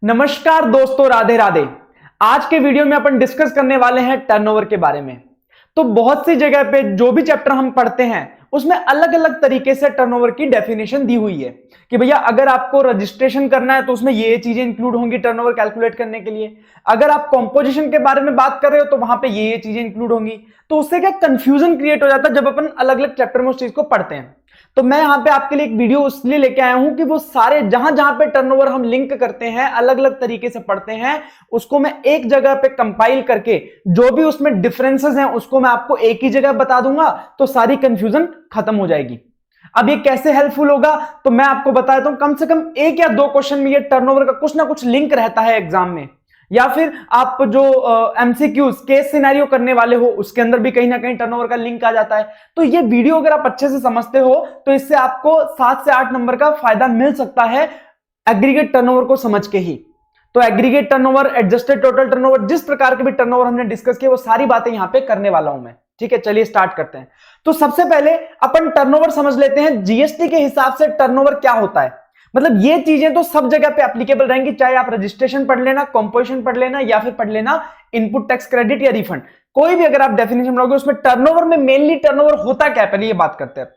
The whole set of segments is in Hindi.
नमस्कार दोस्तों, राधे राधे। आज के वीडियो में अपन डिस्कस करने वाले हैं टर्नओवर के बारे में। तो बहुत सी जगह पे जो भी चैप्टर हम पढ़ते हैं उसमें अलग अलग तरीके से टर्नओवर की डेफिनेशन दी हुई है कि भैया अगर आपको रजिस्ट्रेशन करना है तो उसमें ये चीजें इंक्लूड होंगी टर्नओवर कैलकुलेट करने के लिए। अगर आप कॉम्पोजिशन के बारे में बात कर रहे हो तो वहां पे ये चीजें इंक्लूड होंगी। तो उससे क्या कंफ्यूजन क्रिएट हो जाता है जब अपन अलग अलग चैप्टर में उस चीज को पढ़ते हैं। तो मैं यहां पे आपके लिए एक वीडियो इसलिए लेके आया हूं कि वो सारे जहां जहां पे टर्नओवर हम लिंक करते हैं, अलग अलग तरीके से पढ़ते हैं, उसको मैं एक जगह पे कंपाइल करके जो भी उसमें डिफरेंसेस हैं उसको मैं आपको एक ही जगह बता दूंगा, तो सारी कंफ्यूजन खत्म हो जाएगी। अब ये कैसे हेल्पफुल होगा तो मैं आपको बताता हूं। कम से कम एक या दो क्वेश्चन में ये टर्नओवर का कुछ ना कुछ लिंक रहता है एग्जाम में, या फिर आप जो एमसीक्यूज केस सिनेरियो करने वाले हो उसके अंदर भी कहीं ना कहीं टर्नओवर का लिंक आ जाता है। तो ये वीडियो अगर आप अच्छे से समझते हो तो इससे आपको 7 से 8 नंबर का फायदा मिल सकता है एग्रीगेट टर्नओवर को समझ के ही। तो aggregate turnover, adjusted total turnover, जिस प्रकार के भी टर्नओवर हमने डिस्कस किए वो सारी बातें यहां पे करने वाला हूं मैं। ठीक है, चलिए स्टार्ट करते हैं। तो सबसे पहले अपन टर्नओवर समझ लेते हैं। जीएसटी के हिसाब से टर्नओवर क्या होता है, मतलब ये चीजें तो सब जगह पे एप्लीकेबल रहेंगी, चाहे आप रजिस्ट्रेशन पढ़ लेना, कंपोजिशन पढ़ लेना, या फिर पढ़ लेना इनपुट टैक्स क्रेडिट या रिफंड। कोई भी अगर आप डेफिनेशन पढ़ोगे उसमें टर्नओवर में मेनली टर्नओवर होता क्या है, पहले ये बात करते हैं।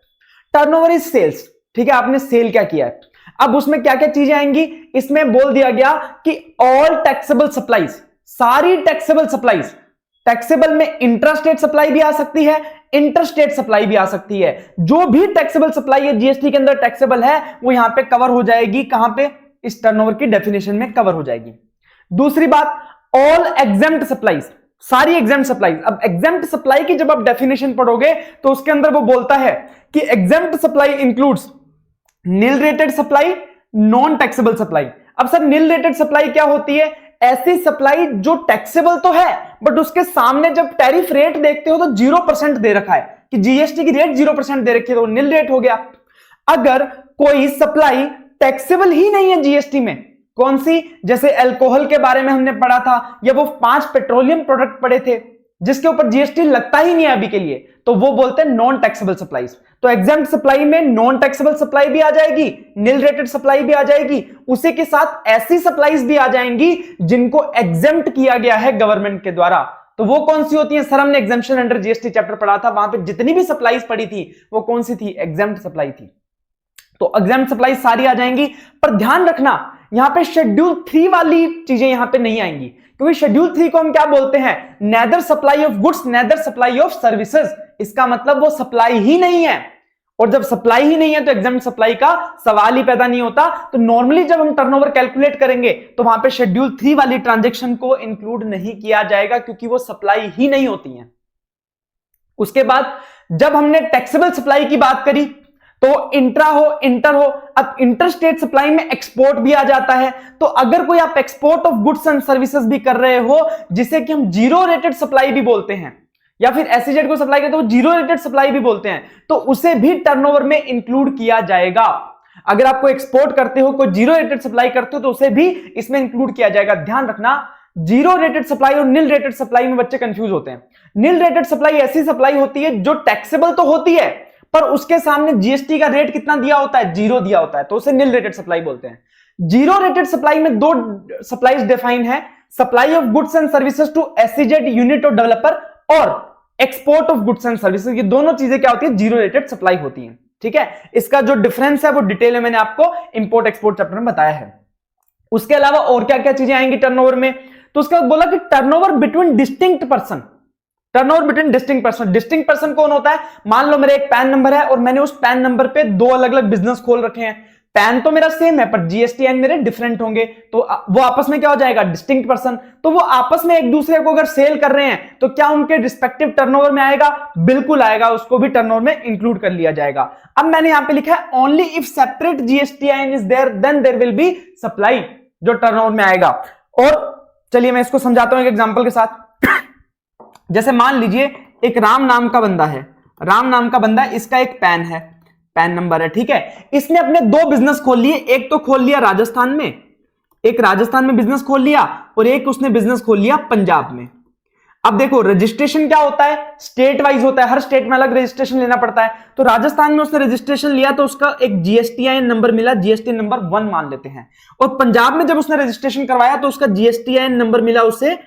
Turnover is sales. ठीक है, आपने सेल क्या किया है। अब उसमें क्या क्या चीजें आएंगी, इसमें बोल दिया गया कि ऑल टैक्सेबल सप्लाईज, सारी टैक्सेबल सप्लाईज। टैक्सेबल में इंट्रास्टेट सप्लाई भी आ सकती है, इंटरस्टेट सप्लाई भी आ सकती है। जो भी टैक्सेबल सप्लाई है जीएसटी के अंदर टैक्सेबल है वो यहां पे कवर हो जाएगी। कहां पे? इस टर्नओवर की डेफिनेशन में कवर हो जाएगी। दूसरी बात, ऑल एग्जेम्प्ट सप्लाईज, सारी एग्जेम्प्ट सप्लाईज। अब एग्जेम्प्ट सप्लाई की जब आप डेफिनेशन पढ़ोगे तो उसके अंदर वो बोलता है कि exempt supply includes nil rated supply, non taxable supply. अब सर नील रेटेड सप्लाई क्या होती है? ऐसी सप्लाई जो टैक्सेबल तो है बट उसके सामने जब टैरिफ रेट देखते हो तो 0% दे रखा है कि जीएसटी की रेट 0% दे रखी है, तो नील रेट हो गया। अगर कोई सप्लाई टैक्सेबल ही नहीं है जीएसटी में, कौन सी? जैसे अल्कोहल के बारे में हमने पढ़ा था, या वो 5 पेट्रोलियम प्रोडक्ट पढ़े थे जिसके ऊपर जीएसटी लगता ही नहीं है अभी के लिए, तो वो बोलते हैं नॉन टैक्सेबल सप्लाईज। तो एग्जेम्प्ट सप्लाई में नॉन टैक्सेबल सप्लाई भी आ जाएगी, नील रेटेड सप्लाई भी आ जाएगी, उसी के साथ ऐसी सप्लाईज भी आ जाएंगी जिनको एग्जेम्प्ट किया गया है गवर्नमेंट के द्वारा। तो वो कौन सी होती है? सर हमने एग्जेम्पशन अंडर जीएसटी चैप्टर पढ़ा था, वहां पे जितनी भी सप्लाईज पड़ी थी वो कौन सी थी? एग्जेम्प्ट सप्लाई थी। तो एग्जेम्प्ट सप्लाई सारी आ जाएंगी, पर ध्यान रखना यहां पे शेड्यूल 3 वाली चीजें यहां पे नहीं आएंगी, क्योंकि शेड्यूल 3 को हम क्या बोलते हैं? Neither supply of goods neither supply of services. इसका मतलब वो सप्लाई ही नहीं है, और जब सप्लाई ही नहीं है तो एग्जेम्प्ट सप्लाई का सवाल ही पैदा नहीं होता। तो नॉर्मली जब हम टर्नओवर कैलकुलेट करेंगे तो वहां पे शेड्यूल 3 वाली ट्रांजैक्शन को इंक्लूड नहीं किया जाएगा, क्योंकि वो सप्लाई ही नहीं होती है। उसके बाद जब हमने टैक्सेबल सप्लाई की बात करी तो इंट्रा हो, इंटर हो। अब इंटरस्टेट सप्लाई में एक्सपोर्ट भी आ जाता है। तो अगर कोई आप export of goods and services भी कर रहे हो, जिसे कि हम जीरो रेटेड सप्लाई भी बोलते हैं, या फिर एसईजेड को सप्लाई करते हो जीरो रेटेड सप्लाई भी बोलते हैं, तो उसे भी टर्नओवर में इंक्लूड किया जाएगा। अगर आपको एक्सपोर्ट करते हो, कोई जीरो रेटेड सप्लाई करते हो, तो उसे भी इसमें इंक्लूड किया जाएगा। ध्यान रखना, जीरो रेटेड सप्लाई और नील रेटेड सप्लाई में बच्चे कंफ्यूज होते हैं। नील रेटेड सप्लाई ऐसी सप्लाई होती है जो टैक्सेबल तो होती है पर उसके सामने जीएसटी का रेट कितना दिया होता है? 0 दिया होता है, तो उसे नील रेटेड सप्लाई बोलते हैं। जीरो रेटेड सप्लाई में 2 सप्लाईज डिफाइन है, supply of goods and services to SEZ unit of developer और export of goods and services. ये दोनों चीजें क्या होती है? जीरो रेटेड सप्लाई होती है। ठीक है, इसका जो डिफरेंस है वो डिटेल में मैंने आपको इंपोर्ट एक्सपोर्ट चैप्टर में बताया है। उसके अलावा और क्या क्या चीजें आएंगी टर्नओवर में, तो उसके बाद बोला कि turnover between distinct person. Turnover between distinct person. Distinct person कौन होता है? मान लो मेरा एक पैन नंबर है और मैंने उस पैन नंबर पे 2 अलग अलग बिजनेस खोल रखे हैं। पैन तो मेरा सेम है पर जीएसटीएन मेरे डिफरेंट होंगे, तो वो आपस में क्या हो जाएगा? Distinct person. तो वो आपस में एक दूसरे को अगर सेल कर रहे हैं तो क्या उनके रिस्पेक्टिव टर्नओवर में आएगा? बिल्कुल आएगा, उसको भी टर्नओवर में इंक्लूड कर लिया जाएगा। अब मैंने यहां पे लिखा है only if separate GSTN is there then there will be supply, जो टर्नओवर में आएगा। और चलिए मैं इसको समझाता हूं एक एग्जांपल के साथ। जैसे मान लीजिए एक राम नाम का बंदा है, राम नाम का बंदा, इसका एक पैन है, पैन नंबर है। ठीक है, इसने अपने 2 बिजनेस खोल लिए। एक तो खोल लिया राजस्थान में, एक राजस्थान में बिजनेस खोल लिया, और एक उसने बिजनेस खोल लिया पंजाब में। अब देखो रजिस्ट्रेशन क्या होता है, स्टेट वाइज होता है, हर स्टेट में अलग रजिस्ट्रेशन लेना पड़ता है। तो राजस्थान में उसने रजिस्ट्रेशन लिया तो उसका एक जीएसटीआईएन नंबर मिला, जीएसटी नंबर 1 मान लेते हैं। और पंजाब में जब उसने रजिस्ट्रेशन करवाया तो उसका जीएसटीआईएन नंबर मिला उसे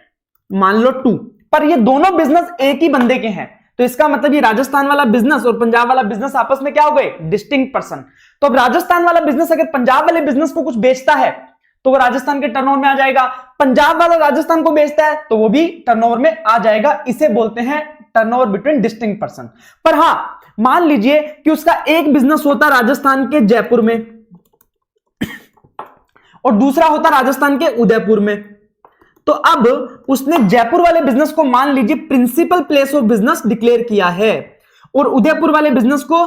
मान लो 2। पर ये दोनों बिजनेस एक ही बंदे के हैं, तो इसका मतलब ये राजस्थान वाला बिजनेस और पंजाब वाला बिजनेस आपस में क्या हो गए, डिस्टिंक्ट पर्सन। तो अब राजस्थान वाला बिजनेस अगर पंजाब वाले बिजनेस को कुछ बेचता है तो वो राजस्थान के टर्नओवर में आ जाएगा, पंजाब वाला राजस्थान को बेचता है तो वो भी टर्नओवर में आ जाएगा। इसे बोलते हैं टर्नओवर बिटवीन डिस्टिंक्ट पर्सन। पर हां, मान लीजिए कि उसका एक बिजनेस होता राजस्थान के जयपुर में और दूसरा होता राजस्थान के उदयपुर में। तो अब उसने जयपुर वाले बिजनेस को मान लीजिए principal place of business declare किया है और उदयपुर वाले बिजनेस को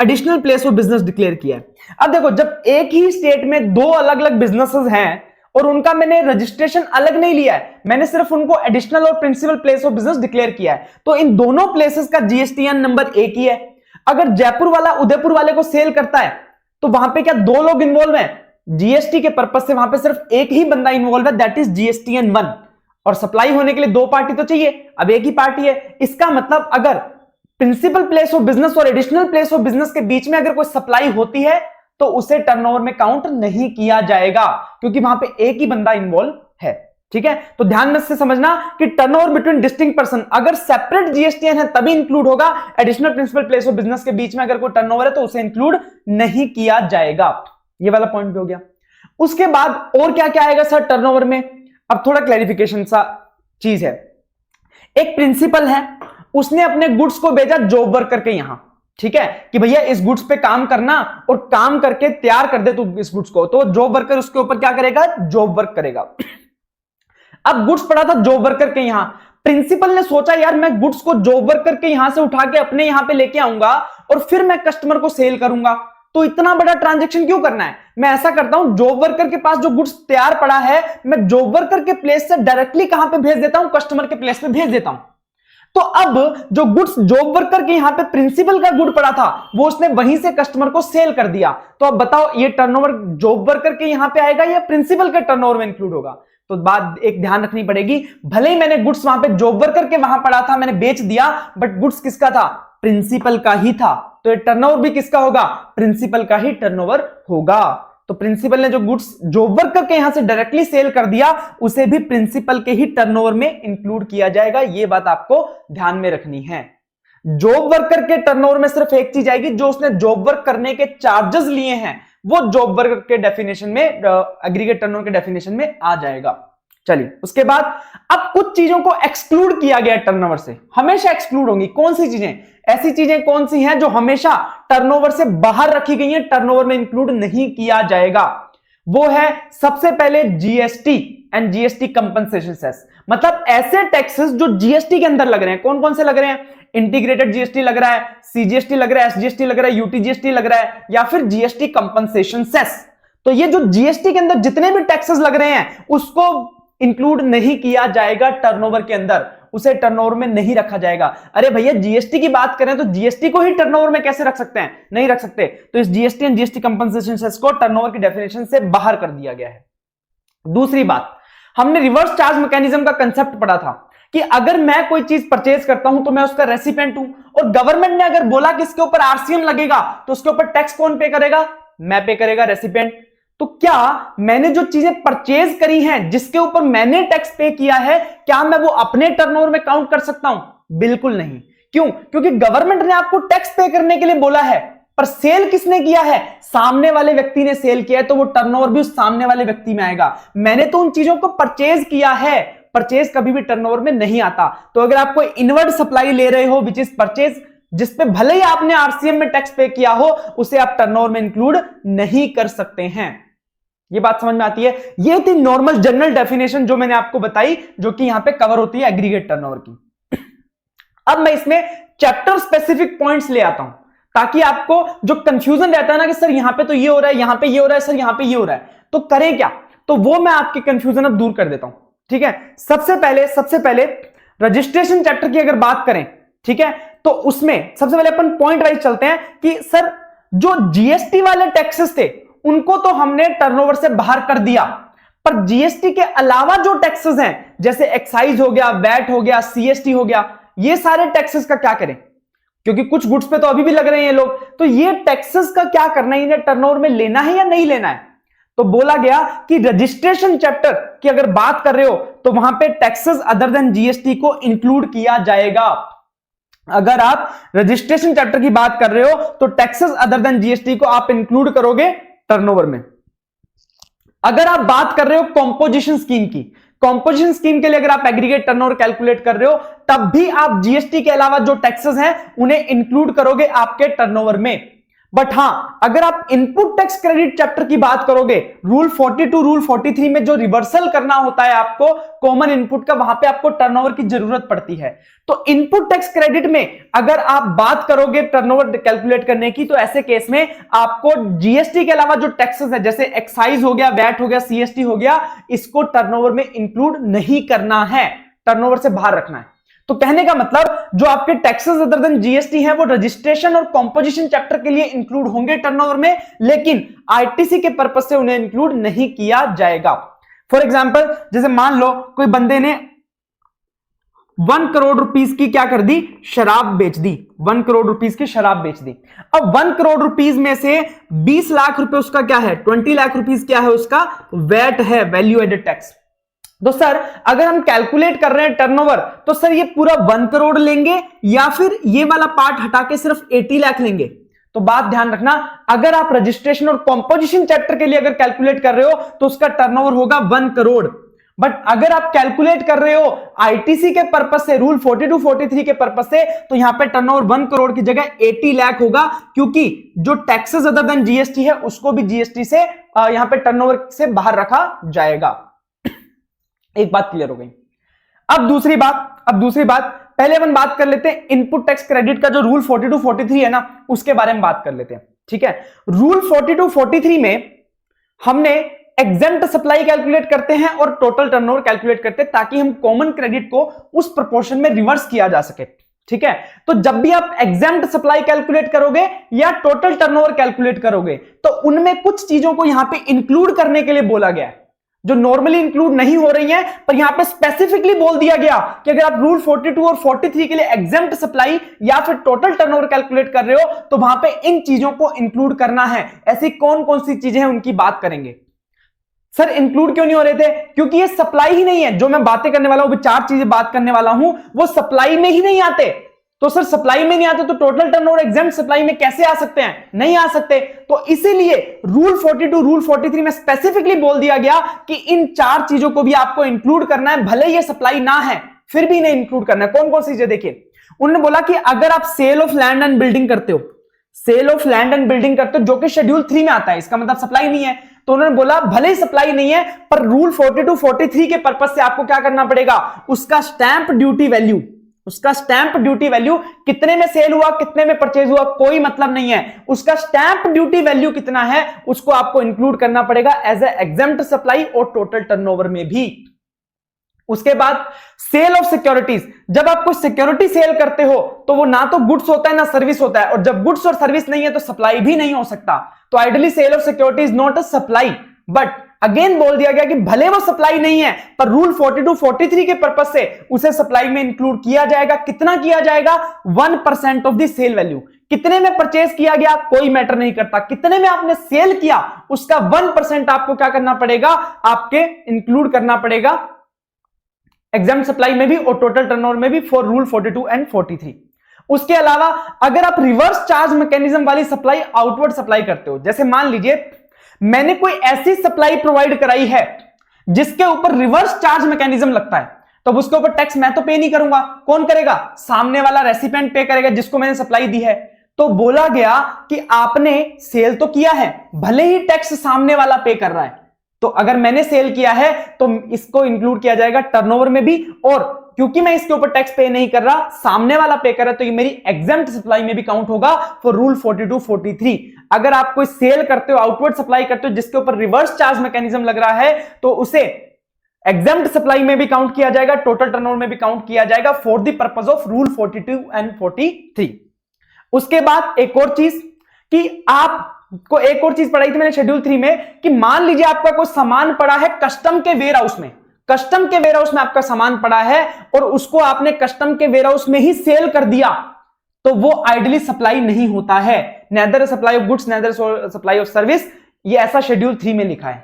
additional place of business declare किया है। अब देखो, जब एक ही स्टेट में दो अलग अलग बिजनेसेस हैं और उनका मैंने रजिस्ट्रेशन अलग नहीं लिया है, मैंने सिर्फ उनको एडिशनल और principal place of business declare किया है, तो इन दोनों प्लेसेस का जीएसटीएन नंबर एक ही है। अगर जयपुर वाला उदयपुर वाले को सेल करता है तो वहां पे क्या दो लोग इन्वॉल्व हैं? जीएसटी के पर्पज से वहां पे सिर्फ एक ही बंदा इन्वॉल्व है, दैट इज जीएसटीएन 1। और सप्लाई होने के लिए दो पार्टी तो चाहिए, अब एक ही पार्टी है। इसका मतलब अगर प्रिंसिपल प्लेस ऑफ बिजनेस और एडिशनल प्लेस ऑफ बिजनेस के बीच में अगर कोई सप्लाई होती है तो उसे टर्नओवर में काउंट नहीं किया जाएगा, क्योंकि वहां पे एक ही बंदा इन्वॉल्व है। ठीक है, तो ध्यान में से समझना कि टर्नओवर बिटवीन डिस्टिंक्ट पर्सन अगर सेपरेट जीएसटीएन है तभी इंक्लूड होगा, additional principal place of business के बीच में अगर कोई टर्नओवर है तो उसे इंक्लूड नहीं किया जाएगा। ये वाला पॉइंट भी हो गया। उसके बाद और क्या क्या आएगा सर टर्नओवर में? अब थोड़ा क्लैरिफिकेशन सा चीज है। एक प्रिंसिपल है, उसने अपने गुड्स को भेजा जॉब वर्कर के यहां, ठीक है, कि भैया इस गुड्स पे काम करना और काम करके तैयार कर दे तू इस गुड्स को। तो जॉब वर्कर उसके ऊपर क्या करेगा? जॉब वर्क करेगा। अब गुड्स पड़ा था जॉब वर्कर के यहां, प्रिंसिपल ने सोचा यार मैं गुड्स को जॉब वर्कर के यहां से उठा के अपने यहां पे लेके आऊंगा और फिर मैं कस्टमर को सेल करूंगा, तो इतना बड़ा ट्रांजैक्शन क्यों करना है? मैं ऐसा करता हूं, जॉब वर्कर के पास जो गुड्स तैयार पड़ा है मैं जॉब वर्कर के प्लेस से डायरेक्टली कहां पे भेज देता हूं? कस्टमर के प्लेस पे भेज देता हूं। तो अब जो गुड्स जॉब वर्कर के यहां पे प्रिंसिपल का गुड पड़ा था वो उसने वहीं से कस्टमर को सेल कर दिया। तो अब बताओ ये टर्नओवर जॉब वर्कर के यहां पे आएगा या प्रिंसिपल के टर्नओवर में इंक्लूड होगा? तो बात एक ध्यान रखनी पड़ेगी, भले ही मैंने गुड्स वहां पे जॉब वर्कर के वहां पड़ा था, मैंने बेच दिया, बट गुड्स किसका था? प्रिंसिपल का ही था। तो ये टर्नओवर भी किसका होगा? प्रिंसिपल का ही टर्नओवर होगा। तो प्रिंसिपल ने जो गुड्स जॉब वर्कर के यहां से डायरेक्टली सेल कर दिया उसे भी प्रिंसिपल के ही टर्नओवर में इंक्लूड किया जाएगा। ये बात आपको ध्यान में रखनी है। जॉब वर्कर के टर्नओवर में सिर्फ एक चीज आएगी, जो उसने जॉब वर्क करने के चार्जेस लिए हैं वो जॉब वर्कर के डेफिनेशन में, एग्रीगेट टर्नओवर के डेफिनेशन में आ जाएगा। चलिए उसके बाद अब कुछ चीजों को एक्सक्लूड किया गया टर्नओवर से, हमेशा एक्सक्लूड होंगी। कौन सी चीजें? ऐसी चीजें कौन सी हैं जो हमेशा टर्नओवर से बाहर रखी गई हैं, टर्नओवर में इंक्लूड नहीं किया जाएगा? वो है सबसे पहले GST and GST compensation cess, मतलब ऐसे टैक्सेस जो जीएसटी के अंदर लग रहे हैं। कौन कौन से लग रहे हैं? इंटीग्रेटेड जीएसटी लग रहा है, सीजीएसटी लग रहा है, एसजीएसटी लग रहा है, यूटीजीएसटी लग रहा है, या फिर जीएसटी कंपनसेशन सेस। तो ये जो जीएसटी के अंदर जितने भी टैक्सेस लग रहे हैं उसको इंक्लूड नहीं किया जाएगा टर्नओवर के अंदर, उसे टर्नओवर में नहीं रखा जाएगा। अरे भैया जीएसटी की बात करें तो जीएसटी को ही टर्नओवर में कैसे रख सकते हैं? नहीं रख सकते। तो इस GST and GST compensation cess को टर्नओवर की डेफिनेशन से बाहर कर दिया गया है। दूसरी बात, हमने रिवर्स चार्ज मैकेनिज्म का कंसेप्ट पढ़ा था कि अगर मैं कोई चीज परचेज करता हूं तो मैं उसका रेसिपिएंट हूं, और गवर्नमेंट ने अगर बोला कि इसके ऊपर आरसीएम लगेगा तो उसके ऊपर टैक्स कौन पे करेगा? मैं पे करेगा, रेसिपिएंट। तो क्या मैंने जो चीजें परचेज करी हैं जिसके ऊपर मैंने टैक्स पे किया है, क्या मैं वो अपने टर्नओवर में काउंट कर सकता हूं? बिल्कुल नहीं। क्यों? क्योंकि गवर्नमेंट ने आपको टैक्स पे करने के लिए बोला है, पर सेल किसने किया है? सामने वाले व्यक्ति ने सेल किया है, तो वो टर्नओवर भी उस सामने वाले व्यक्ति में आएगा। मैंने तो उन चीजों को परचेज किया है, परचेज कभी भी टर्नओवर में नहीं आता। तो अगर आप कोई इनवर्ड सप्लाई ले रहे हो विच इज परचेज, जिसपे भले ही आपने आरसीएम में टैक्स पे किया हो, उसे आप टर्नओवर में इंक्लूड नहीं कर सकते हैं। ये बात समझ में आती है? ये थी नॉर्मल जनरल डेफिनेशन जो मैंने आपको बताई, जो कि यहां पे कवर होती है एग्रीगेट टर्नओवर की। अब मैं इसमें चैप्टर स्पेसिफिक पॉइंट्स ले आता हूं ताकि आपको जो कंफ्यूजन रहता है ना कि सर यहां पे तो ये हो रहा है, यहां पे ये हो रहा है, सर यहां पे ये हो रहा है, तो करें क्या? तो वो मैं आपकी कंफ्यूजन अब दूर कर देता हूं। ठीक है, सबसे पहले रजिस्ट्रेशन चैप्टर की अगर बात करें, ठीक है, तो उसमें सबसे पहले अपन पॉइंट वाइज चलते हैं कि सर जो जीएसटी वाले टैक्सेस थे उनको तो हमने टर्नओवर से बाहर कर दिया, पर जीएसटी के अलावा जो टैक्सेस हैं, जैसे एक्साइज हो गया, वैट हो गया, सीएसटी हो गया, ये सारे टैक्सेस का क्या करें? क्योंकि कुछ गुड्स पे तो अभी भी लग रहे हैं ये लोग, तो ये टैक्सेस का क्या करना है, इन्हें टर्नओवर में लेना है या नहीं लेना है? तो बोला गया कि रजिस्ट्रेशन चैप्टर की अगर बात कर रहे हो तो वहां पे टैक्सेस अदर देन जीएसटी को इंक्लूड किया जाएगा। अगर आप रजिस्ट्रेशन चैप्टर की बात कर रहे हो तो टैक्सेस अदर देन जीएसटी को आप इंक्लूड करोगे टर्नओवर में। अगर आप बात कर रहे हो कॉम्पोजिशन स्कीम की, कॉम्पोजिशन स्कीम के लिए अगर आप एग्रीगेट टर्नओवर कैलकुलेट कर रहे हो तब भी आप जीएसटी के अलावा जो टैक्सेस हैं उन्हें इंक्लूड करोगे आपके टर्नओवर में। बट हां, अगर आप इनपुट टैक्स क्रेडिट चैप्टर की बात करोगे, रूल 42 रूल 43 में जो रिवर्सल करना होता है आपको कॉमन इनपुट का, वहां पे आपको टर्नओवर की जरूरत पड़ती है। तो इनपुट टैक्स क्रेडिट में अगर आप बात करोगे टर्नओवर कैलकुलेट करने की, तो ऐसे केस में आपको जीएसटी के अलावा जो टैक्सेस है, जैसे एक्साइज हो गया, वैट हो गया, सीएसटी हो गया, इसको टर्नओवर में इंक्लूड नहीं करना है, टर्नओवर से बाहर रखना है। तो कहने का मतलब जो आपके टैक्सेस अदर देन जीएसटी हैं वो रजिस्ट्रेशन और कॉम्पोजिशन चैप्टर के लिए इंक्लूड होंगे टर्नओवर में, लेकिन आईटीसी के पर्पज से उन्हें इंक्लूड नहीं किया जाएगा। फॉर एग्जांपल, जैसे मान लो कोई बंदे ने 1 करोड़ रुपीस की क्या कर दी, शराब बेच दी, 1 करोड़ रुपीस की शराब बेच दी। अब 1 करोड़ रुपीस में से 20 लाख रुपए उसका क्या है, 20 लाख रुपीस क्या है उसका, वैट है, वैल्यू एडेड टैक्स। तो सर अगर हम कैलकुलेट कर रहे हैं टर्नओवर, तो सर ये पूरा 1 करोड़ लेंगे या फिर ये वाला पार्ट हटा के सिर्फ 80 लाख लेंगे? तो बात ध्यान रखना, अगर आप रजिस्ट्रेशन और कॉम्पोजिशन चैप्टर के लिए अगर कैलकुलेट कर रहे हो तो उसका टर्नओवर होगा 1 करोड़। बट अगर आप कैलकुलेट कर रहे हो आईटीसी के पर्पस से, रूल 42 43 के पर्पस से, तो यहां पे टर्नओवर 1 करोड़ की जगह 80 लाख होगा, क्योंकि जो टैक्सेस अदर देन जीएसटी है उसको भी जीएसटी से यहां पे टर्नओवर से बाहर रखा जाएगा। एक बात क्लियर हो गई। अब दूसरी बात पहले अपन बात कर लेते हैं इनपुट टैक्स क्रेडिट का, जो रूल 42 43 है ना, उसके बारे में बात कर लेते हैं। ठीक है, रूल 42 43 में हमने एग्जेम्प्ट सप्लाई कैलकुलेट करते हैं और टोटल टर्नओवर कैलकुलेट करते हैं, ताकि हम कॉमन क्रेडिट को उस प्रोपोर्शन में रिवर्स किया जा सके। ठीक है, तो जब भी आप एग्जेम्प्ट सप्लाई कैलकुलेट करोगे या टोटल टर्नओवर कैलकुलेट करोगे, तो उनमें कुछ चीजों को यहां पे इंक्लूड करने के लिए बोला गया है जो नॉर्मली इंक्लूड नहीं हो रही हैं, पर यहां पे स्पेसिफिकली बोल दिया गया कि अगर आप रूल 42 और 43 के लिए एग्जेम्प्ट सप्लाई या फिर टोटल टर्नओवर कैलकुलेट कर रहे हो तो वहां पे इन चीजों को इंक्लूड करना है। ऐसी कौन कौन सी चीजें हैं उनकी बात करेंगे। सर इंक्लूड क्यों नहीं हो रहे थे? क्योंकि ये सप्लाई ही नहीं है। जो मैं बातें करने वाला हूं, 4 चीजें बात करने वाला हूं, वो सप्लाई में ही नहीं आते। तो सर सप्लाई में नहीं आते तो टोटल टर्नओवर एग्जेम्प्ट सप्लाई में कैसे आ सकते हैं? नहीं आ सकते। तो इसीलिए रूल 42 रूल 43 में स्पेसिफिकली बोल दिया गया कि इन 4 चीजों को भी आपको इंक्लूड करना है, भले ये सप्लाई ना है फिर भी इन्हें इंक्लूड करना है। कौन कौन सी चीजें देखिए, उन्होंने बोला कि अगर आप sale of land and building करते हो, sale of land and building करते हो जो कि शेड्यूल 3 में आता है, इसका मतलब सप्लाई नहीं है। तो उन्होंने बोला भले ही सप्लाई नहीं है पर रूल 42 43 के पर्पज से आपको क्या करना पड़ेगा, उसका स्टैंप ड्यूटी वैल्यू, उसका स्टैंप ड्यूटी वैल्यू कितने में सेल हुआ कितने में परचेज हुआ कोई मतलब नहीं है, उसका स्टैंप ड्यूटी वैल्यू कितना है उसको आपको इंक्लूड करना पड़ेगा एज ए एग्जेम्प्ट सप्लाई और टोटल टर्नओवर में भी। उसके बाद सेल ऑफ सिक्योरिटीज, जब आप कोई सिक्योरिटी सेल करते हो तो वो ना तो गुड्स होता है ना सर्विस होता है, और जब गुड्स और सर्विस नहीं है तो सप्लाई भी नहीं हो सकता। तो ideally sale of security is not a supply, but again बोल दिया गया कि भले वो सप्लाई नहीं है पर रूल 42 43 के पर्पस से उसे सप्लाई में इंक्लूड किया जाएगा। कितना किया जाएगा? 1% ऑफ द सेल वैल्यू। कितने में परचेज किया गया कोई मैटर नहीं करता, कितने में आपने सेल किया उसका 1% आपको क्या करना पड़ेगा, आपके इंक्लूड करना पड़ेगा एग्जेम्प्ट सप्लाई में भी और टोटल टर्नओवर में भी फॉर रूल 42 एंड 43। उसके अलावा अगर आप रिवर्स चार्ज मैकेनिज्म वाली सप्लाई आउटवर्ड सप्लाई करते हो, जैसे मान लीजिए मैंने कोई ऐसी सप्लाई प्रोवाइड कराई है जिसके ऊपर रिवर्स चार्ज मैकेनिज्म लगता है, तो उसके ऊपर टैक्स मैं तो पे नहीं करूंगा, कौन करेगा? सामने वाला रेसिपिएंट पे करेगा जिसको मैंने सप्लाई दी है। तो बोला गया कि आपने सेल तो किया है, भले ही टैक्स सामने वाला पे कर रहा है, तो अगर मैंने सेल किया है तो इसको इंक्लूड किया जाएगा टर्नओवर में भी, और क्योंकि मैं इसके ऊपर टैक्स पे नहीं कर रहा, सामने वाला पे कर रहा है, तो ये मेरी एग्जेम्प्ट सप्लाई में भी काउंट होगा फॉर रूल 42 43। अगर आप कोई सेल करते हो, आउटवर्ड सप्लाई करते हो जिसके ऊपर रिवर्स चार्ज मैकेनिज्म लग रहा है, तो उसे एग्जेम्प्ट सप्लाई में भी काउंट किया जाएगा, टोटल टर्नओवर में भी काउंट किया जाएगा for the purpose of rule 42 and 43। उसके बाद एक और चीज कि आप को एक और चीज पढ़ाई थी मैंने शेड्यूल 3 में कि मान लीजिए आपका कोई सामान पड़ा है कस्टम के वेयर हाउस में, कस्टम के वेयर हाउस में आपका सामान पड़ा है और उसको आपने कस्टम के वेयर हाउस में ही सेल कर दिया, तो वो आइडली सप्लाई नहीं होता है, neither supply of goods neither supply of service, ये ऐसा शेड्यूल 3 में लिखा है।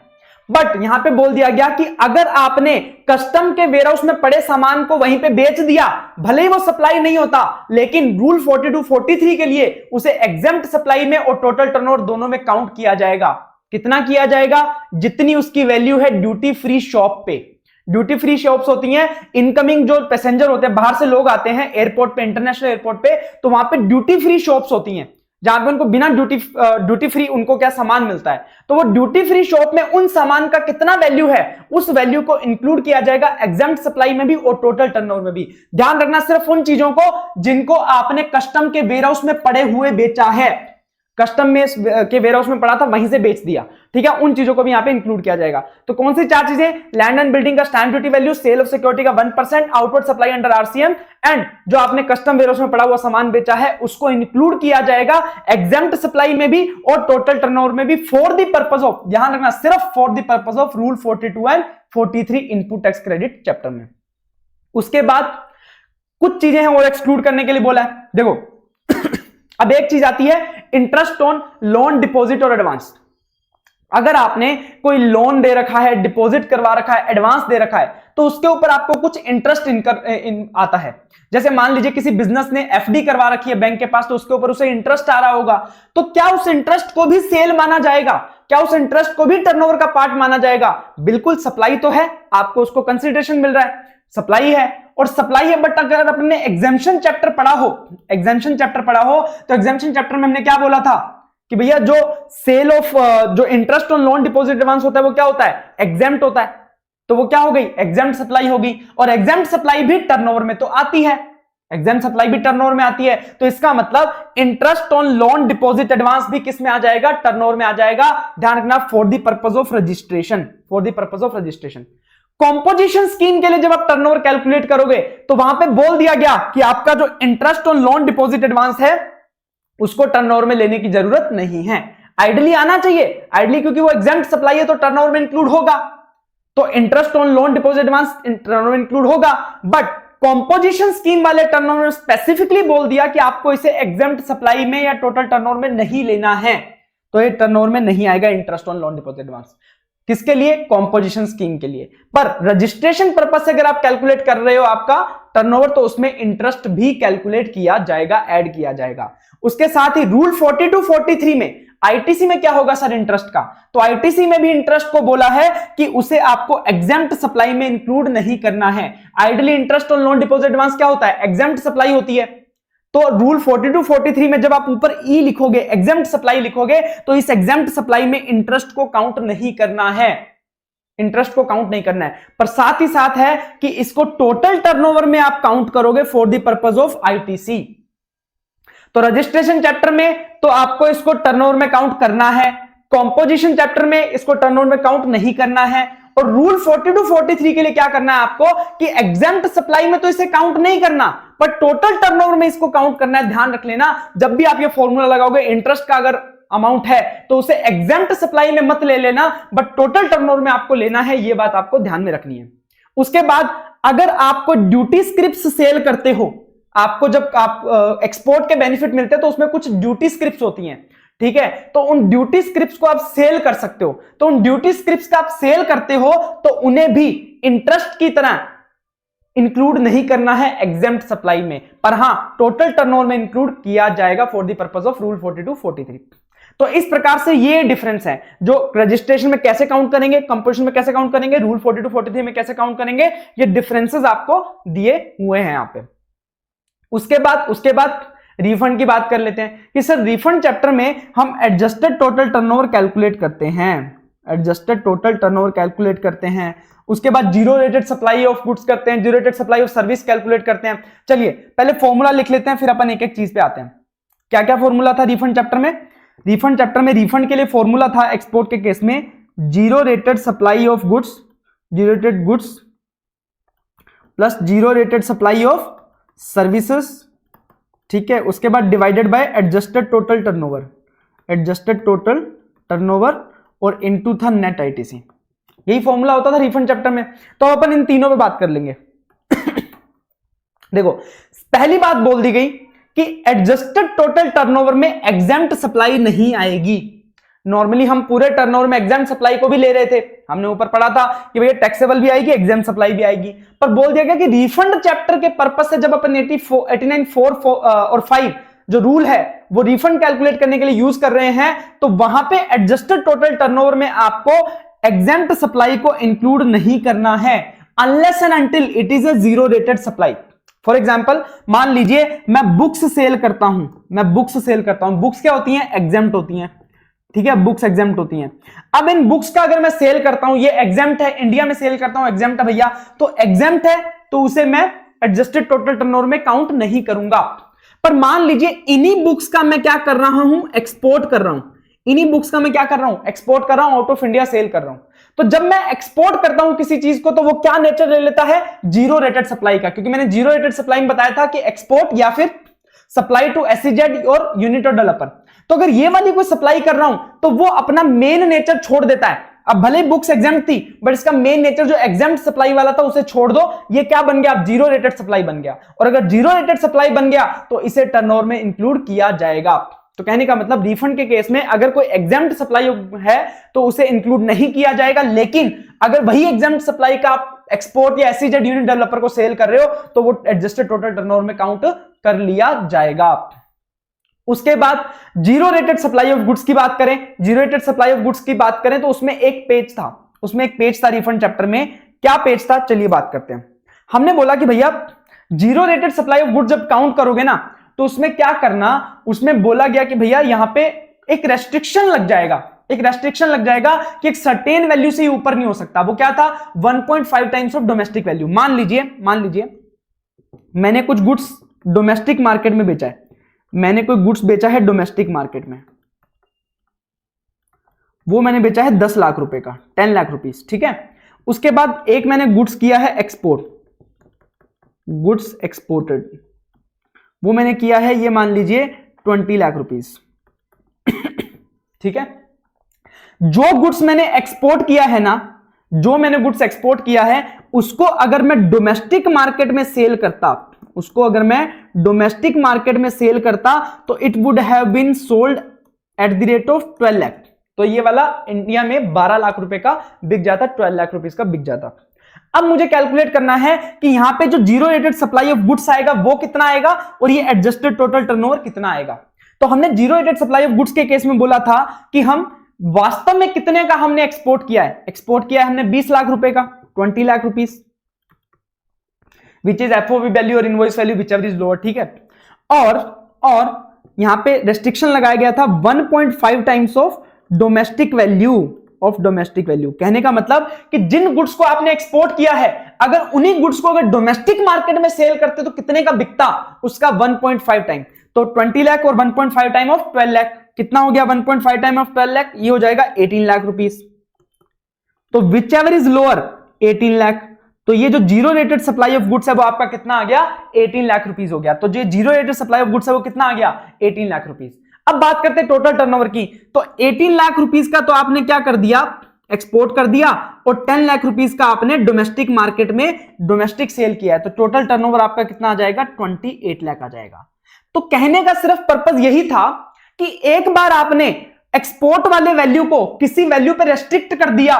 बट यहां पे बोल दिया गया कि अगर आपने कस्टम के वेयरहाउस में पड़े सामान को वहीं पे बेच दिया, भले ही वो सप्लाई नहीं होता, लेकिन रूल 42 43 के लिए उसे एग्जेम्प्ट सप्लाई में और टोटल टर्नओवर दोनों में काउंट किया जाएगा। कितना किया जाएगा? जितनी उसकी वैल्यू है ड्यूटी फ्री शॉप पे। ड्यूटी फ्री शॉप्स होती हैं, इनकमिंग जो पैसेंजर होते हैं, बाहर से लोग आते हैं एयरपोर्ट पे, इंटरनेशनल एयरपोर्ट पे, तो वहां पे ड्यूटी फ्री शॉप्स होती हैं जहां पे उनको बिना ड्यूटी फ्री उनको क्या सामान मिलता है। तो वो ड्यूटी फ्री शॉप में उन सामान का कितना वैल्यू है, उस वैल्यू को इंक्लूड किया जाएगा एग्जेम्प्ट सप्लाई में भी और टोटल टर्नओवर में भी। ध्यान रखना सिर्फ उन चीजों को जिनको आपने कस्टम के वेयरहाउस में पड़े हुए बेचा है, कस्टम में के वेयरहाउस में पड़ा था वहीं से बेच दिया, ठीक है, उन चीजों को भी यहां पे इंक्लूड किया जाएगा। तो कौन सी 4 चीजें? लैंड एंड बिल्डिंग का stamp duty value, sale of security का 1%, outward supply under RCM, and जो आपने कस्टम वेयरहाउस में पड़ा हुआ सामान बेचा है उसको इंक्लूड किया जाएगा एग्जेम्प्ट सप्लाई में भी और टोटल टर्नओवर में भी, फॉर द पर्पस ऑफ, ध्यान रखना सिर्फ for the purpose of rule 42 and 43 input tax credit chapter में। उसके बाद कुछ चीजें हैं और एक्सक्लूड करने के लिए बोला है। देखो अब एक चीज आती है इंटरेस्ट ऑन लोन, डिपॉजिट और एडवांस। अगर आपने कोई लोन दे रखा है, डिपॉजिट करवा रखा है, एडवांस दे रखा है, तो उसके ऊपर आपको कुछ इंटरेस्ट आता है। जैसे मान लीजिए किसी बिजनेस ने एफडी करवा रखी है बैंक के पास, तो उसके ऊपर उसे इंटरेस्ट आ रहा होगा, तो क्या उस इंटरेस्ट को भी सेल माना जाएगा? क्या उस इंटरेस्ट को भी टर्नओवर का पार्ट माना जाएगा? बिल्कुल, सप्लाई तो है, आपको उसको कंसिडरेशन मिल रहा है, सप्लाई है और सप्लाई है। बट अगर आपने एग्जेम्पशन चैप्टर पढ़ा हो, एग्जेम्पशन चैप्टर पढ़ा हो, तो एग्जेम्पशन चैप्टर में हमने क्या बोला था कि भैया जो सेल ऑफ जो interest on loan, deposit, advance होता है वो क्या होता है? एग्जेम्प्ट होता है। तो वो क्या हो गई? एग्जेम्प्ट सप्लाई होगी। और एग्जेम्प्ट सप्लाई भी टर्नओवर में तो आती है, एग्जेम्प्ट सप्लाई भी टर्नओवर में आती है। तो इसका मतलब interest on loan, deposit, advance भी किस में आ जाएगा? टर्नओवर में आ जाएगा। ध्यान रखना, for the purpose of registration, for the purpose of registration. Composition scheme के लिए जब आप टर्नओवर कैलकुलेट करोगे तो वहां पे बोल दिया गया कि आपका जो interest on loan, deposit, advance है उसको टर्नओवर में लेने की जरूरत नहीं है। आइडली आना चाहिए, आइडली क्योंकि वो एग्जेम्प्ट सप्लाई है तो टर्नओवर में इंक्लूड होगा, तो interest on loan, deposit, advance turnover में इंक्लूड होगा। बट कॉम्पोजिशन स्कीम वाले टर्नओवर में स्पेसिफिकली बोल दिया कि आपको इसे एग्जेम्प्ट सप्लाई में या टोटल टर्नओवर में नहीं लेना है, तो ये टर्नओवर में नहीं आएगा interest on loan, deposit, advance. किसके लिए? कॉम्पोजिशन स्कीम के लिए। पर रजिस्ट्रेशन पर्पस से अगर आप कैलकुलेट कर रहे हो आपका टर्नओवर, तो उसमें इंटरेस्ट भी कैलकुलेट किया जाएगा, ऐड किया जाएगा। उसके साथ ही रूल 42 43 में आईटीसी में क्या होगा सर? इंटरेस्ट का। तो आईटीसी में भी इंटरेस्ट को बोला है कि उसे आपको एग्जेम्प्ट सप्लाई में इंक्लूड नहीं करना है। Ideally interest on loan, deposit, advance क्या होता है? एग्जेम्प्ट सप्लाई होती है। तो रूल 42 43 में जब आप ऊपर ई लिखोगे, एग्जेम्प्ट सप्लाई लिखोगे, तो इस एग्जेम्प्ट सप्लाई में इंटरेस्ट को काउंट नहीं करना है, इंटरेस्ट को काउंट नहीं करना है। पर साथ ही साथ है कि इसको टोटल टर्नओवर में आप काउंट करोगे for the purpose of ITC. तो रजिस्ट्रेशन चैप्टर में तो आपको इसको टर्नओवर में काउंट करना है, कॉम्पोजिशन चैप्टर में इसको टर्नओवर में काउंट नहीं करना है, और रूल 42 43 के लिए क्या करना है आपको कि एग्जेम्प्ट सप्लाई में तो इसे काउंट नहीं करना, पर टोटल टर्नओवर में इसको काउंट करना है। ध्यान रख लेना, जब भी आप ये फॉर्मूला लगाओगे, इंटरेस्ट का अगर अमाउंट है तो उसे एग्जेम्प्ट सप्लाई में मत ले लेना, बट टोटल टर्नओवर में आपको लेना है, ये बात आपको ध्यान में रखनी है। उसके बाद अगर आपको ड्यूटी स्क्रिप्ट्स सेल करते हो, आपको जब आप एक्सपोर्ट के बेनिफिट मिलते हैं तो उसमें कुछ ड्यूटी स्क्रिप्ट्स होती हैं, ठीक है, तो उन ड्यूटी स्क्रिप्ट्स को आप सेल कर सकते हो। तो उन ड्यूटी स्क्रिप्ट्स का आप सेल करते हो तो उन्हें भी इंटरेस्ट की तरह इंक्लूड नहीं करना है एग्जेम्प्ट सप्लाई में, पर हां टोटल टर्नओवर में इंक्लूड किया जाएगा for the purpose of rule 42 43। तो इस प्रकार से ये डिफरेंस है, जो रजिस्ट्रेशन में कैसे काउंट करेंगे, कंपोजिशन में कैसे काउंट करेंगे, रूल 42 43 में कैसे काउंट करेंगे, ये डिफरेंसेस आपको दिए हुए हैं यहां पे। उसके बाद रिफंड की बात कर लेते हैं कि सर रिफंड चैप्टर में हम एडजस्टेड टोटल टर्नओवर कैलकुलेट करते हैं, एडजस्टेड टोटल टर्नओवर कैलकुलेट करते हैं। उसके बाद zero rated supply of goods करते हैं, zero rated supply of service calculate करते हैं। चलिए पहले फॉर्मूला लिख लेते हैं, फिर अपन एक एक चीज पे आते हैं। क्या क्या फॉर्मूला था रिफंड चैप्टर में? रिफंड चैप्टर में रिफंड के लिए फॉर्मूला था एक्सपोर्ट के केस में zero rated supply of goods, zero rated goods plus zero rated supply of services, ठीक है। उसके बाद divided by adjusted total turnover, adjusted total turnover और इनटू था नेट आईटीसी। यही फॉर्मूला होता था रिफंड चैप्टर में। तो अपन इन तीनों पे बात कर लेंगे। देखो, पहली बात बोल दी गई कि एडजस्टेड टोटल टर्नओवर में एग्जेम्प्ट सप्लाई नहीं आएगी। नॉर्मली हम पूरे टर्नओवर में एग्जेम्प्ट सप्लाई को भी ले रहे थे, हमने ऊपर पढ़ा था कि भैया टैक्सेबल भी आएगी, एग्जेम्प्ट सप्लाई भी आएगी, पर बोल दिया गया कि रिफंड चैप्टर के पर्पस से जब अपन 89(4) और 5 जो रूल है वो रिफंड कैलकुलेट करने के लिए यूज कर रहे हैं, तो वहां पे एडजस्टेड टोटल टर्नओवर में आपको एग्जेम्प्ट सप्लाई को इंक्लूड नहीं करना है unless and until it is a zero rated supply. For example, मान लीजिए मैं बुक्स सेल करता हूं, बुक्स क्या होती हैं? एग्जेम्प्ट होती हैं, ठीक है, बुक्स एग्जेम्प्ट होती हैं। अब इन बुक्स का अगर मैं सेल करता हूं, ये एग्जेम्प्ट है, इंडिया में सेल करता हूं, एग्जेम्प्ट है भैया, तो एग्जेम्प्ट है तो उसे मैं एडजस्टेड टोटल टर्नओवर में काउंट नहीं करूंगा। पर मान लीजिए इन्हीं बुक्स का मैं क्या कर रहा हूं? एक्सपोर्ट कर रहा हूं। इन्हीं बुक्स का मैं क्या कर रहा हूं? एक्सपोर्ट कर रहा हूं, आउट ऑफ इंडिया सेल कर रहा हूं। तो जब मैं एक्सपोर्ट करता हूं किसी चीज को, तो वो क्या नेचर ले लेता है? जीरो रेटेड सप्लाई का, क्योंकि मैंने जीरो रेटेड सप्लाई में बताया था कि एक्सपोर्ट या फिर सप्लाई टू एसईजेड और यूनिट और डेवलपर। तो अगर ये वाली कोई सप्लाई कर रहा हूं तो वो अपना मेन नेचर छोड़ देता है। अब भले बुक्स एग्जेम्प्ट थी, बट इसका मेन नेचर जो एग्जेम्प्ट सप्लाई वाला था उसे छोड़ दो, ये क्या बन गया? जीरो रेटेड सप्लाई बन गया। और अगर जीरो रेटेड सप्लाई बन गया तो इसे टर्नओवर में इंक्लूड किया जाएगा। तो कहने का मतलब रिफंड के केस में अगर कोई एग्जेम्प्ट सप्लाई है तो उसे इंक्लूड नहीं किया जाएगा, लेकिन अगर वही एग्जेम्प्ट सप्लाई का आप एक्सपोर्ट या एसईजेड यूनिट डेवलपर को सेल कर रहे हो तो वो एडजस्टेड टोटल टर्नओवर में काउंट कर लिया जाएगा। उसके बाद zero rated supply of goods की बात करें, zero rated supply of goods की बात करें तो उसमें एक पेज था रिफंड चैप्टर में। क्या पेज था? चलिए बात करते हैं। हमने बोला कि भैया zero rated supply of goods जब काउंट करोगे ना तो उसमें क्या करना, उसमें बोला गया कि भैया यहां पे एक रेस्ट्रिक्शन लग जाएगा कि एक सर्टेन वैल्यू से ऊपर नहीं हो सकता। वो क्या था? 1.5 टाइम्स ऑफ डोमेस्टिक वैल्यू। मान लीजिए मैंने कुछ गुड्स डोमेस्टिक मार्केट में बेचा है, मैंने कोई गुड्स बेचा है डोमेस्टिक मार्केट में, वो मैंने बेचा है 10 लाख रुपए का, 10 लाख रुपीस, ठीक है। उसके बाद एक मैंने गुड्स किया है एक्सपोर्ट, गुड्स एक्सपोर्टेड, वो मैंने किया है, ये मान लीजिए 20 लाख रुपीस, ठीक है। जो गुड्स मैंने एक्सपोर्ट किया है ना, जो मैंने गुड्स एक्सपोर्ट किया है उसको अगर मैं डोमेस्टिक मार्केट में सेल करता, तो it would have been sold at the rate of 12 lakh. तो ये वाला इंडिया में 12 लाख रुपए का बिक जाता, 12 लाख रुपीस का बिक जाता। अब मुझे कैलकुलेट करना है कि यहां पे जो zero rated supply of goods आएगा वो कितना आएगा और ये एडजस्टेड टोटल टर्नओवर कितना आएगा। तो हमने zero rated supply of goods के केस में बोला था कि हम वास्तव में कितने का हमने एक्सपोर्ट किया है हमने 20 लाख रुपए का, 20 lakh rupees, which is FOB value और invoice value whichever is lower, ठीक है। और यहां पे रेस्ट्रिक्शन लगाया गया था 1.5 टाइम्स ऑफ डोमेस्टिक वैल्यू। कहने का मतलब कि जिन गुड्स को आपने एक्सपोर्ट किया है, अगर उन्हीं गुड्स को अगर डोमेस्टिक मार्केट में सेल करते तो कितने का बिकता? उसका 1.5 टाइम। तो 20 लाख और 1.5 टाइम ऑफ 12 लाख कितना हो गया? 1.5 टाइम ऑफ 12 लाख, ये हो जाएगा 18 लाख रुपीस। तो which ever is lower 18 lakh. तो ये जो zero rated supply of goods है वो आपका कितना आ गया? 18 लाख रुपीस हो गया। तो जो zero rated supply of goods है वो कितना आ गया? 18 लाख रुपीस। अब बात करते हैं टोटल टर्नओवर की। तो 18 लाख रुपीस का तो आपने क्या कर दिया? एक्सपोर्ट कर दिया, और 10 लाख रुपीस का आपने डोमेस्टिक मार्केट में डोमेस्टिक सेल किया है। तो टोटल टर्नओवर आपका कितना आ जाएगा? 28 लाख आ जाएगा। तो कहने का सिर्फ पर्पस यही था कि एक बार आपने एक्सपोर्ट वाले वैल्यू को किसी वैल्यू पे रेस्ट्रिक्ट कर दिया,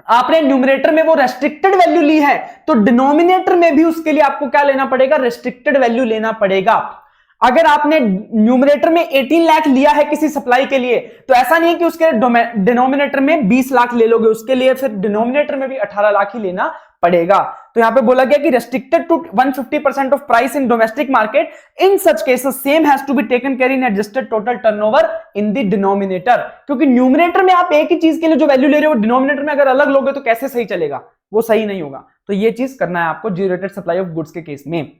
आपने न्यूमरेटर में वो रेस्ट्रिक्टेड वैल्यू ली है, तो डिनोमिनेटर में भी उसके लिए आपको क्या लेना पड़ेगा? रेस्ट्रिक्टेड वैल्यू लेना पड़ेगा। अगर आपने न्यूमरेटर में 18 लाख लिया है किसी सप्लाई के लिए, तो ऐसा नहीं है कि उसके डिनोमिनेटर में 20 लाख ले लोगे, उसके लिए फिर डिनोमिनेटर में भी 18 लाख ही लेना पड़ेगा। तो यहां पे बोला गया कि restricted to 150% of price in domestic market, in such cases same has to be taken care in adjusted total turnover in the denominator. क्योंकि न्यूमरेटर में आप एक ही चीज के लिए जो वैल्यू ले रहे हो, डिनोमिनेटर में अगर अलग लोगे तो कैसे सही चलेगा? वो सही नहीं होगा। तो ये चीज करना है आपको zero rated supply of goods के केस में।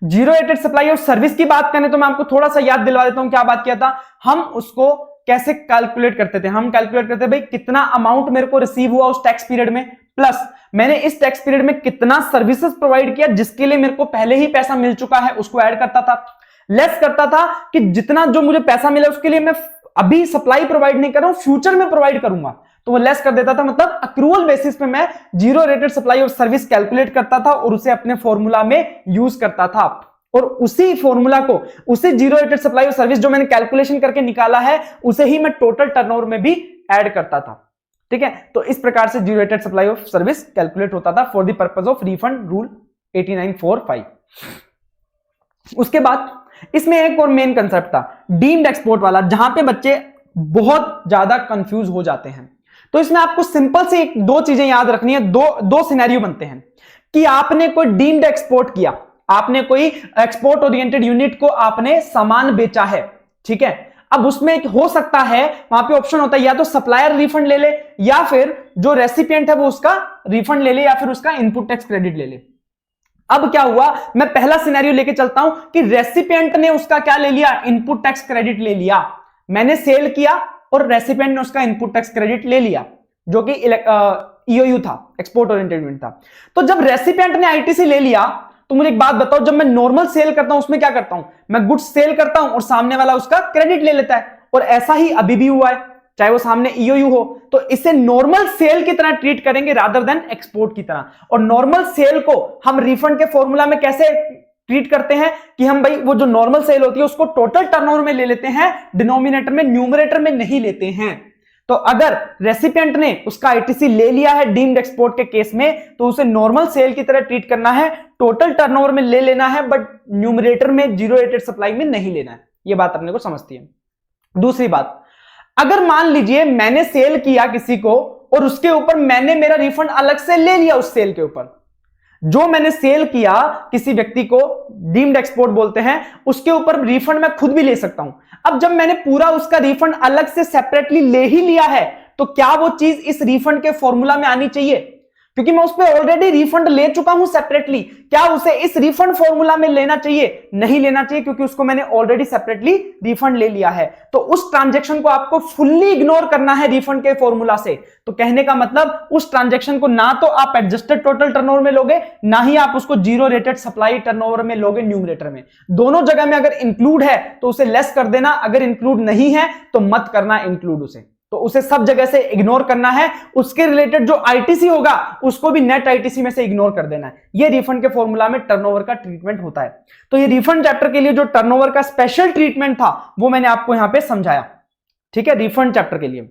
Zero rated supply of service की बात करें तो मैं आपको थोड़ा सा याद दिलवा देता हूं, क्या बात किया था हम, उसको कैसे कैलकुलेट करते थे। हम कैलकुलेट करते भाई कितना अमाउंट मेरे को रिसीव हुआ उस टैक्स पीरियड में, प्लस मैंने इस टैक्स पीरियड में कितना सर्विसेज प्रोवाइड किया जिसके लिए मेरे को पहले ही पैसा मिल चुका है, उसको ऐड करता था। लेस करता था कि जितना जो मुझे पैसा मिला उसके लिए मैं अभी सप्लाई प्रोवाइड नहीं कर रहा हूं, फ्यूचर में प्रोवाइड करूंगा, तो वो लेस कर देता था। मतलब अक्रूवल बेसिस पे मैं zero rated supply of service calculate करता था और उसे अपने फॉर्मूला में यूज करता था, और उसी फॉर्मूला को, उसे zero rated supply of service जो मैंने कैलकुलेशन करके निकाला है, उसे ही मैं टोटल टर्नओवर में भी ऐड करता था। ठीक है, तो इस प्रकार से zero rated supply of service calculate होता था for the purpose of refund rule 8945। उसके बाद इसमें एक और मेन कंसेप्ट था डीम्ड एक्सपोर्ट वाला, जहां पे बच्चे बहुत ज्यादा कंफ्यूज हो जाते हैं। तो इसमें आपको सिंपल से दो चीजें याद रखनी है। दो सिनेरियो बनते हैं कि आपने कोई डीम्ड एक्सपोर्ट किया, आपने कोई एक्सपोर्ट ओरिएंटेड यूनिट को आपने सामान बेचा है, ठीक है। अब उसमें हो सकता है, वहां पे ऑप्शन होता है या तो सप्लायर रिफंड ले ले, या फिर जो रेसिपिएंट है वो उसका रिफंड ले ले, या फिर उसका इनपुट टैक्स क्रेडिट ले ले। अब क्या हुआ, मैं पहला सिनेरियो लेके चलता हूं कि रेसिपिएंट ने उसका क्या ले लिया, इनपुट टैक्स क्रेडिट ले लिया। मैंने सेल किया और रेसिपिएंट ने उसका इनपुट टैक्स क्रेडिट ले लिया, जो कि ईओयू था, एक्सपोर्ट ओरिएंटेड यूनिट था। तो जब रेसिपिएंट ने आईटीसी ले लिया, तो मुझे एक बात बताओ, जब मैं नॉर्मल सेल करता हूं उसमें क्या करता हूं, मैं गुड्स सेल करता हूं और सामने वाला उसका क्रेडिट ले लेता है, और ऐसा ही अभी भी हुआ है, चाहे वो सामने ईओयू हो। तो इसे नॉर्मल सेल की तरह ट्रीट करेंगे रादर देन एक्सपोर्ट की तरह। और नॉर्मल सेल को हम रिफंड के फॉर्मूला में कैसे ट्रीट करते हैं कि हम भाई वो जो नॉर्मल सेल होती है उसको टोटल टर्नओवर में ले लेते हैं, डिनोमिनेटर में, न्यूमरेटर में नहीं लेते हैं। तो अगर रेसिपिएंट ने उसका आईटीसी ले लिया है डीम्ड एक्सपोर्ट के केस में, तो उसे नॉर्मल सेल की तरह ट्रीट करना है, टोटल टर्नओवर में ले लेना है, बट न्यूमरेटर में, जीरो रेटेड सप्लाई में नहीं लेना है। यह बात अपने को समझती है। दूसरी बात, अगर मान लीजिए मैंने सेल किया किसी को और उसके ऊपर मैंने मेरा रिफंड अलग से ले लिया, उस सेल के ऊपर जो मैंने सेल किया किसी व्यक्ति को, डीम्ड एक्सपोर्ट बोलते हैं, उसके ऊपर रिफंड मैं खुद भी ले सकता हूं। अब जब मैंने पूरा उसका रिफंड अलग से सेपरेटली ले ही लिया है, तो क्या वो चीज इस रिफंड के फॉर्मूला में आनी चाहिए? क्योंकि मैं उस पर ऑलरेडी रिफंड ले चुका हूं सेपरेटली, क्या उसे इस रिफंड फॉर्मूला में लेना चाहिए? नहीं लेना चाहिए, क्योंकि उसको मैंने ऑलरेडी सेपरेटली रिफंड ले लिया है। तो उस ट्रांजैक्शन को आपको फुल्ली इग्नोर करना है रिफंड के फॉर्मूला से। तो कहने का मतलब उस ट्रांजैक्शन को ना तो आप एडजस्टेड टोटल टर्नओवर में लोगे, ना ही आप उसको जीरो रेटेड सप्लाई टर्नओवर में लोगे, न्यूमरेटर में। दोनों जगह में अगर इंक्लूड है तो उसे लेस कर देना, अगर इंक्लूड नहीं है तो मत करना इंक्लूड उसे। तो उसे सब जगह से इग्नोर करना है। उसके रिलेटेड जो आईटीसी होगा उसको भी नेट आईटीसी में से इग्नोर कर देना है। ये रिफंड के फॉर्मूला में टर्नओवर का ट्रीटमेंट होता है। तो ये रिफंड चैप्टर के लिए जो टर्नओवर का स्पेशल ट्रीटमेंट था वो मैंने आपको यहां पे समझाया, ठीक है, रिफंड चैप्टर के लिए।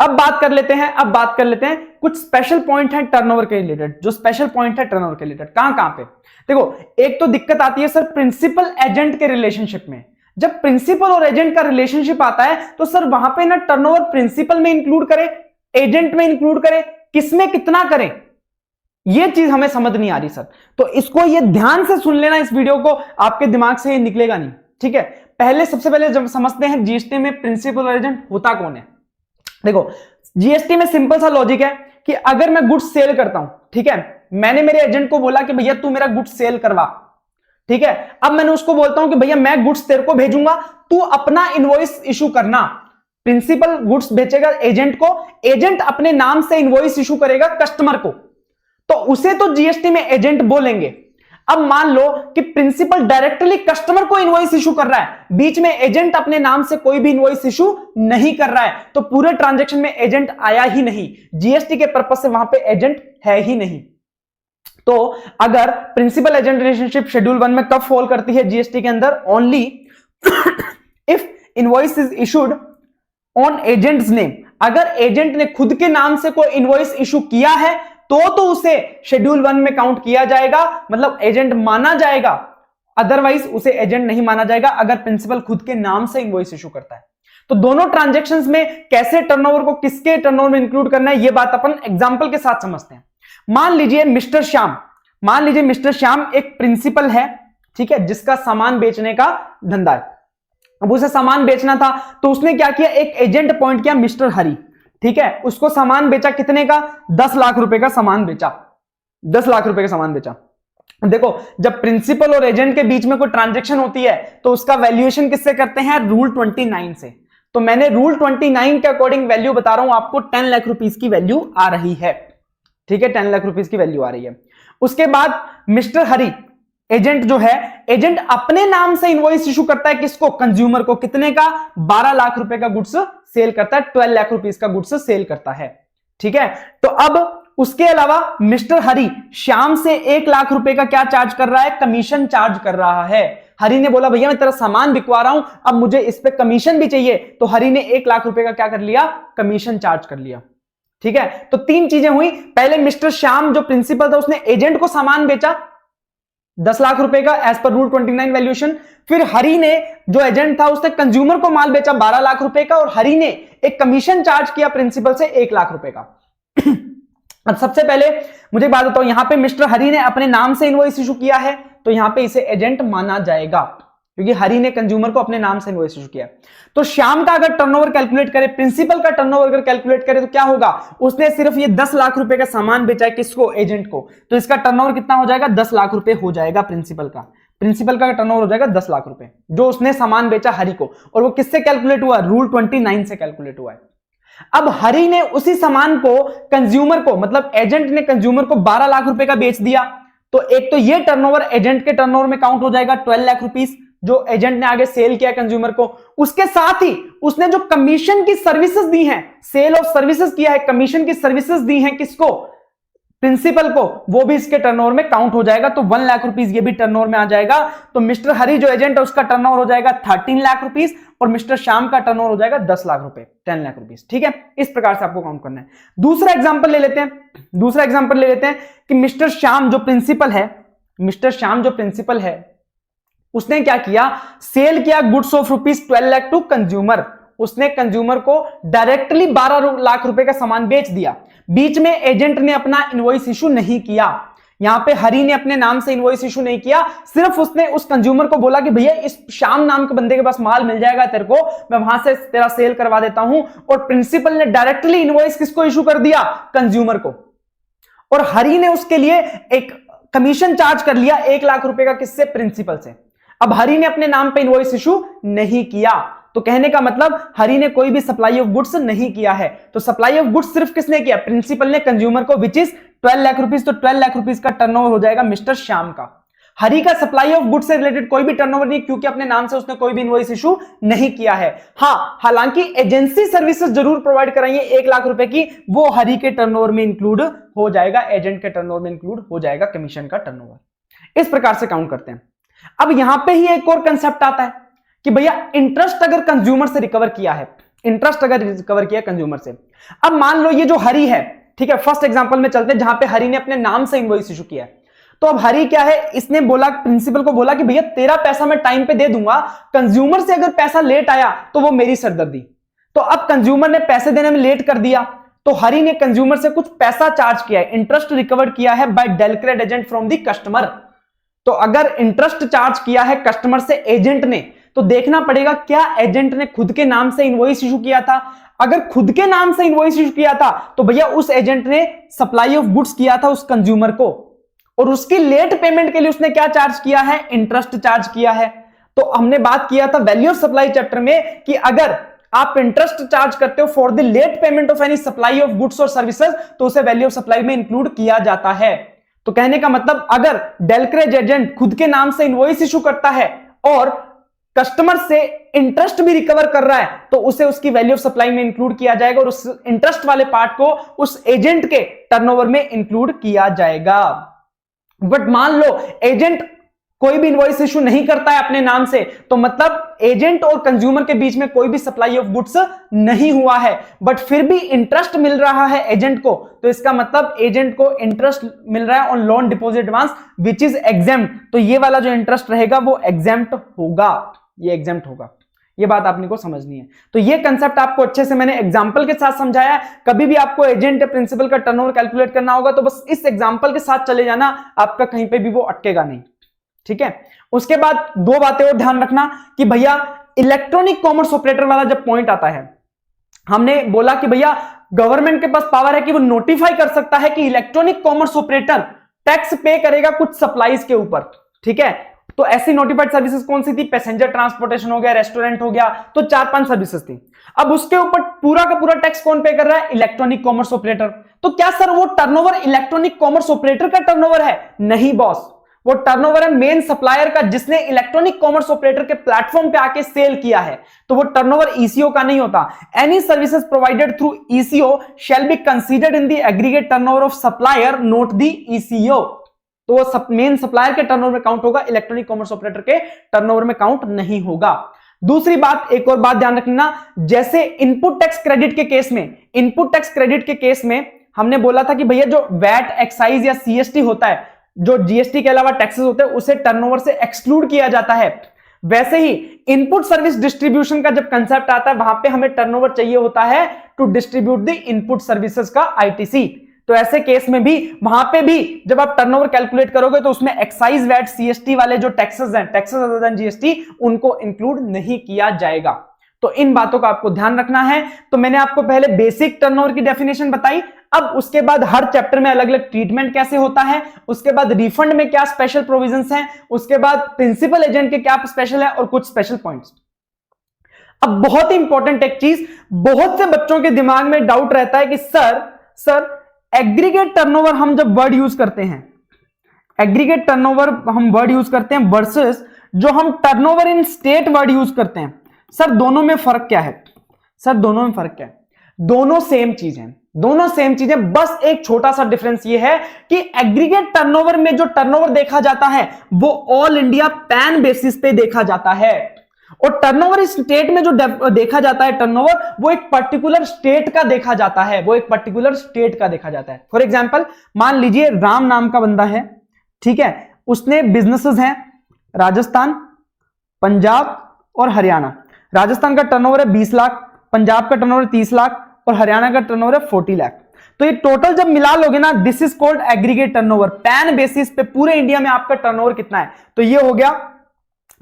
अब बात कर लेते हैं कुछ स्पेशल पॉइंट है टर्नओवर के रिलेटेड। जो स्पेशल पॉइंट है टर्नओवर के रिलेटेड कहां पे, देखो, एक तो दिक्कत आती है सर प्रिंसिपल एजेंट के रिलेशनशिप में। जब प्रिंसिपल और एजेंट का रिलेशनशिप आता है तो सर वहां पे ना टर्नओवर प्रिंसिपल में इंक्लूड करे, एजेंट में इंक्लूड करे, किसमें कितना करें, यह चीज हमें समझ नहीं आ रही सर। तो इसको ये ध्यान से सुन लेना, इस वीडियो को, आपके दिमाग से ये निकलेगा नहीं, ठीक है। सबसे पहले जब समझते हैं जीएसटी में प्रिंसिपल और एजेंट होता कौन है। देखो, जीएसटी में सिंपल सा लॉजिक है कि अगर मैं गुड्स सेल करता हूं, ठीक है, मैंने मेरे एजेंट को बोला कि भैया तू मेरा गुड्स सेल करवा, ठीक है। अब मैंने उसको बोलता हूं कि भैया मैं गुड्स तेरे को भेजूंगा, तू अपना इनवॉइस इशू करना। प्रिंसिपल गुड्स बेचेगा एजेंट को, एजेंट अपने नाम से इनवॉइस इशू करेगा कस्टमर को, तो उसे तो जीएसटी में एजेंट बोलेंगे। अब मान लो कि प्रिंसिपल डायरेक्टली कस्टमर को इनवॉइस इशू कर रहा है, बीच में एजेंट अपने नाम से कोई भी इनवॉइस इशू नहीं कर रहा है, तो पूरे ट्रांजैक्शन में एजेंट आया ही नहीं, जीएसटी के पर्पज से वहां पे एजेंट है ही नहीं। तो अगर प्रिंसिपल एजेंट रिलेशनशिप शेड्यूल 1 में कब फॉल करती है जीएसटी के अंदर, only if invoice is issued on agents name. अगर एजेंट ने खुद के नाम से कोई इनवॉइस इशू किया है तो उसे शेड्यूल 1 में काउंट किया जाएगा, मतलब एजेंट माना जाएगा, अदरवाइज उसे एजेंट नहीं माना जाएगा अगर प्रिंसिपल खुद के नाम से इनवॉइस इशू करता है। तो दोनों ट्रांजैक्शंस में कैसे टर्नओवर को किसके टर्नओवर में इंक्लूड करना है, यह बात अपन एग्जांपल के साथ समझते हैं। मान लीजिए मिस्टर श्याम एक प्रिंसिपल है, ठीक है, जिसका सामान बेचने का धंधा है। अब उसे सामान बेचना था तो उसने क्या किया, एक एजेंट अपॉइंट किया मिस्टर हरी, ठीक है। उसको सामान बेचा कितने का, 10 लाख रुपए का सामान बेचा, 10 लाख रुपए का सामान बेचा। देखो, जब प्रिंसिपल और एजेंट के बीच में कोई ट्रांजैक्शन होती है तो उसका वैल्यूएशन किससे करते हैं, रूल 29 से। तो मैंने रूल 29 के अकॉर्डिंग वैल्यू बता रहा हूं आपको, 10 लाख रुपीस की वैल्यू आ रही है, ठीक है, 10 लाख रुपीस की वैल्यू आ रही है। उसके बाद मिस्टर हरी एजेंट जो है, एजेंट अपने नाम से इनवॉइस इशू करता है किसको? कंज्यूमर को। कितने का? 12 लाख रुपए का गुड्स सेल करता है, 12 लाख रुपीस का गुड्स सेल करता है। ठीक है, तो अब उसके अलावा मिस्टर हरी श्याम से 1 लाख रुपए का क्या चार्ज कर रहा है? कमीशन चार्ज कर रहा है। हरी ने बोला भैया मैं तेरा सामान बिकवा रहा हूं, अब मुझे इस पे कमीशन भी चाहिए, तो हरी ने 1 लाख रुपए का क्या कर लिया? कमीशन चार्ज कर लिया। ठीक है, तो 3 चीजें हुई। पहले मिस्टर श्याम जो प्रिंसिपल था उसने एजेंट को सामान बेचा 10 लाख रुपए का एज पर रूल 29 वैल्यूएशन। फिर हरी ने जो एजेंट था उसने कंज्यूमर को माल बेचा 12 लाख रुपए का, और हरी ने एक कमीशन चार्ज किया प्रिंसिपल से 1 लाख रुपए का। अब सबसे पहले मुझे बात बताओ, यहां पे मिस्टर हरी ने अपने नाम से इनवॉइस इशू किया है, तो यहां पे इसे एजेंट माना जाएगा क्योंकि हरी ने कंज्यूमर को अपने नाम से इनवॉइस इशू किया। तो श्याम का अगर टर्नओवर कैलकुलेट करे, प्रिंसिपल का टर्नओवर अगर कैलकुलेट करे तो क्या होगा? उसने सिर्फ ये 10 लाख रुपए का सामान बेचा है किसको? एजेंट को। तो इसका टर्नओवर कितना हो जाएगा? 10 लाख रुपए हो जाएगा प्रिंसिपल का। प्रिंसिपल का टर्नओवर हो जाएगा 10 लाख रुपए जो उसने सामान बेचा हरी को, और वो किससे कैलकुलेट हुआ? रूल 29 से कैलकुलेट हुआ है। अब हरी ने उसी सामान को कंज्यूमर को, मतलब एजेंट ने कंज्यूमर को 12 लाख रुपए का बेच दिया, तो एक तो ये टर्नओवर एजेंट के टर्नओवर में काउंट हो जाएगा 12 लाख रुपीस जो एजेंट ने आगे सेल किया कंज्यूमर को। उसके साथ ही उसने जो कमीशन की सर्विसेज दी हैं, सेल ऑफ सर्विसेज किया है, कमीशन की सर्विसेज दी हैं किसको? प्रिंसिपल को, वो भी इसके टर्नओवर में काउंट हो जाएगा। तो 1 लाख रुपीस ये भी टर्नओवर में आ जाएगा। तो मिस्टर हरी जो एजेंट है उसका टर्नओवर हो जाएगा 13 लाख रुपीस, और मिस्टर श्याम का टर्नओवर हो जाएगा 10 लाख रुपए, 10 लाख रुपीस। ठीक है, इस प्रकार से आपको काउंट करना है। दूसरा एग्जांपल ले लेते हैं कि मिस्टर श्याम जो प्रिंसिपल है उसने क्या किया? सेल किया goods of rupees 12 lakh to consumer. उसने कंज्यूमर को डायरेक्टली 12 लाख रुपए का सामान बेच दिया। बीच में एजेंट ने अपना इनवॉइस इशू नहीं किया। यहां पे हरी ने अपने नाम से इनवॉइस इशू नहीं किया, सिर्फ उसने उस कंज्यूमर को बोला कि भैया इस श्याम नाम के बंदे के पास माल मिल जाएगा तेरे को, मैं वहां से तेरा सेल करवा देता हूं। और प्रिंसिपल ने डायरेक्टली इनवॉइस किसको इशू कर दिया? कंज्यूमर को। और हरी ने उसके लिए एक कमीशन चार्ज कर लिया 1 लाख रुपए का, किससे? प्रिंसिपल से। अब हरी ने अपने नाम पे इनवॉइस इशू नहीं किया, तो कहने का मतलब हरी ने कोई भी सप्लाई ऑफ गुड्स नहीं किया है। तो सप्लाई ऑफ गुड्स सिर्फ किसने किया? प्रिंसिपल ने कंज्यूमर को, विच इज 12 लाख रुपीस। तो 12 लाख रुपीस का टर्नओवर हो जाएगा मिस्टर श्याम का। हरी का सप्लाई ऑफ गुड्स से रिलेटेड कोई भी टर्नओवर नहीं, क्योंकि अपने नाम से उसने कोई भी इनवॉइस इशू नहीं किया है। हाँ, हालांकि एजेंसी सर्विसेज जरूर प्रोवाइड कराइए 1 लाख रुपए की, वो हरी के टर्नओवर में इंक्लूड हो जाएगा, एजेंट के टर्नओवर में इंक्लूड हो जाएगा कमीशन का टर्नओवर। इस प्रकार से काउंट करते हैं। अब यहां पे ही एक और कंसेप्ट आता है कि भैया इंटरेस्ट अगर कंज्यूमर से रिकवर किया है, कंज्यूमर से। अब मान लो ये जो हरी है, ठीक है, फर्स्ट एग्जांपल में चलते हैं जहां पे हरी ने अपने नाम से इनवॉइस इशू किया है। तो अब हरी क्या है, इसने बोला, प्रिंसिपल को बोला कि भैया तेरा पैसा मैं टाइम पे दे दूंगा, कंज्यूमर से अगर पैसा लेट आया तो वो मेरी सरदर्दी। तो अब कंज्यूमर ने पैसे देने में लेट कर दिया, तो हरी ने कंज्यूमर से कुछ पैसा चार्ज किया है, इंटरेस्ट रिकवर किया है by del credere agent from the customer. तो अगर इंटरेस्ट चार्ज किया है कस्टमर से एजेंट ने, तो देखना पड़ेगा क्या एजेंट ने खुद के नाम से इनवॉइस इशू किया था। अगर खुद के नाम से इनवॉइस इशू किया था तो भैया उस एजेंट ने सप्लाई ऑफ गुड्स किया था उस कंज्यूमर को, और उसकी लेट पेमेंट के लिए उसने क्या चार्ज किया है? इंटरेस्ट चार्ज किया है। तो हमने बात किया था वैल्यू ऑफ सप्लाई चैप्टर में कि अगर आप इंटरेस्ट चार्ज करते हो for the late payment of any supply of goods और सर्विसेज, तो उसे वैल्यू ऑफ सप्लाई में इंक्लूड किया जाता है। तो कहने का मतलब अगर डेलक्रेज एजेंट खुद के नाम से इनवॉइस इशू करता है और कस्टमर से इंटरेस्ट भी रिकवर कर रहा है, तो उसे उसकी वैल्यू ऑफ सप्लाई में इंक्लूड किया जाएगा, और उस इंटरेस्ट वाले पार्ट को उस एजेंट के टर्नओवर में इंक्लूड किया जाएगा। बट मान लो एजेंट कोई भी इनवॉइस इशू नहीं करता है अपने नाम से, तो मतलब एजेंट और कंज्यूमर के बीच में कोई भी सप्लाई ऑफ गुड्स नहीं हुआ है, बट फिर भी इंटरेस्ट मिल रहा है एजेंट को, तो इसका मतलब एजेंट को इंटरेस्ट मिल रहा है on loan deposit advance which is exempt. तो ये वाला जो इंटरेस्ट रहेगा वो एग्जेम्प्ट होगा, ये एग्जेम्प्ट होगा। ये बात आपने को समझनी है। तो ये कंसेप्ट आपको अच्छे से मैंने एग्जांपल के साथ समझाया है। कभी भी आपको एजेंट या प्रिंसिपल का टर्नओवर कैलकुलेट करना होगा तो बस इस एग्जांपल के साथ चले जाना, आपका कहीं पे भी वो अटकेगा नहीं। ठीक है, उसके बाद 2 बातें और ध्यान रखना कि भैया इलेक्ट्रॉनिक कॉमर्स ऑपरेटर वाला जब पॉइंट आता है, हमने बोला कि भैया गवर्नमेंट के पास पावर है कि वो नोटिफाई कर सकता है कि इलेक्ट्रॉनिक कॉमर्स ऑपरेटर टैक्स पे करेगा कुछ सप्लाईज के ऊपर। ठीक है, तो ऐसी नोटिफाइड सर्विसेज कौन सी थी? पैसेंजर ट्रांसपोर्टेशन हो गया, रेस्टोरेंट हो गया, तो 4-5 सर्विसेज थी। अब उसके ऊपर पूरा का पूरा टैक्स कौन पे कर रहा है? Electronic commerce operator. तो क्या सर वो टर्नओवर इलेक्ट्रॉनिक कॉमर्स ऑपरेटर का टर्नओवर है? नहीं बॉस, वो टर्नओवर है मेन सप्लायर का जिसने इलेक्ट्रॉनिक कॉमर्स ऑपरेटर के प्लेटफॉर्म पे आके सेल किया है, तो वो टर्नओवर ईसीओ का नहीं होता। Any services provided through eco shall be considered in the aggregate turnover of supplier, note the eco. तो वो मेन सप्लायर के टर्नओवर में काउंट होगा, इलेक्ट्रॉनिक कॉमर्स ऑपरेटर के टर्नओवर में काउंट नहीं होगा। दूसरी बात, एक और बात ध्यान रखना, जैसे इनपुट टैक्स क्रेडिट के केस में, इनपुट टैक्स क्रेडिट के केस में हमने बोला था कि भैया जो वैट, एक्साइज या सीएसटी होता है, जो जीएसटी के अलावा टैक्सेस होते हैं, उसे टर्नओवर से एक्सक्लूड किया जाता है। वैसे ही इनपुट सर्विस डिस्ट्रीब्यूशन का जब कंसेप्ट आता है, वहां पे हमें टर्नओवर चाहिए होता है to distribute the input services का आईटीसी। तो ऐसे केस में भी, वहां पे भी जब आप टर्नओवर कैलकुलेट करोगे तो उसमें एक्साइज, वैट, सीएसटी वाले जो टैक्सेस हैं, टैक्सेस अदर देन जीएसटी, उनको इंक्लूड नहीं किया जाएगा। तो इन बातों का आपको ध्यान रखना है। तो मैंने आपको पहले बेसिक टर्नओवर की डेफिनेशन बताई, अब उसके बाद हर चैप्टर में अलग अलग ट्रीटमेंट कैसे होता है, उसके बाद रिफंड में क्या स्पेशल प्रोविजंस हैं, उसके बाद प्रिंसिपल एजेंट के क्या स्पेशल है और कुछ स्पेशल पॉइंट्स। अब बहुत ही इंपॉर्टेंट एक चीज, बहुत से बच्चों के दिमाग में डाउट रहता है कि सर एग्रीगेट टर्नओवर हम जब वर्ड यूज करते हैं, एग्रीगेट टर्नओवर हम वर्ड यूज करते हैं वर्सेस जो हम turnover in state word use करते हैं, सर दोनों में फर्क क्या है? सर दोनों में फर्क क्या है? दोनों सेम चीज है, दोनों सेम चीज है, बस एक छोटा सा डिफरेंस ये है कि एग्रीगेट टर्नओवर में जो टर्नओवर देखा जाता है वो ऑल इंडिया पैन बेसिस पे देखा जाता है, और टर्नओवर इस स्टेट में जो देखा जाता है टर्नओवर, वो एक पर्टिकुलर स्टेट का देखा जाता है, वो एक पर्टिकुलर स्टेट का देखा जाता है। फॉर एग्जांपल मान लीजिए राम नाम का बंदा है, ठीक है, उसने बिजनेसेस हैं राजस्थान, पंजाब और हरियाणा। राजस्थान का टर्नओवर है 20 लाख, पंजाब का टर्नओवर 30 लाख और हरियाणा का टर्नओवर है 40 लाख। तो ये टोटल जब मिला लोगे ना, this is called aggregate turnover. Pan basis पे पूरे इंडिया में आपका टर्नओवर कितना है, तो ये हो गया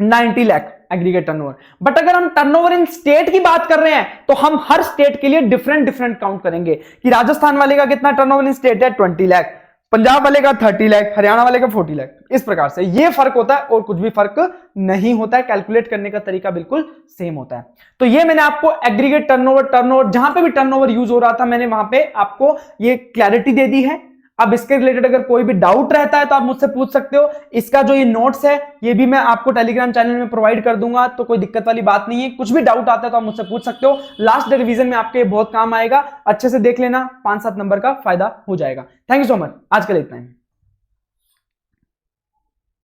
90 लाख एग्रीगेट टर्नओवर। बट अगर हम टर्नओवर इन स्टेट की बात कर रहे हैं तो हम हर स्टेट के लिए डिफरेंट काउंट करेंगे कि राजस्थान वाले का कितना टर्नओवर इन स्टेट है 20 लाख, पंजाब वाले का 30 लाख, हरियाणा वाले का 40 लाख। इस प्रकार से ये फर्क होता है और कुछ भी फर्क नहीं होता है, कैलकुलेट करने का तरीका बिल्कुल सेम होता है। तो ये मैंने आपको एग्रीगेट टर्नओवर जहां पे भी टर्नओवर यूज हो रहा था, मैंने वहां पे आपको ये क्लैरिटी दे दी है। अब इसके रिलेटेड अगर कोई भी डाउट रहता है तो आप मुझसे पूछ सकते हो। इसका जो ये नोट्स है ये भी मैं आपको टेलीग्राम चैनल में प्रोवाइड कर दूंगा, तो कोई दिक्कत वाली बात नहीं है। कुछ भी डाउट आता है तो आप मुझसे पूछ सकते हो। लास्ट डे रिवीजन में आपके बहुत काम आएगा, अच्छे से देख लेना, 5-7 नंबर का फायदा हो जाएगा। थैंक यू सो मच, आज के लिए इतना ही।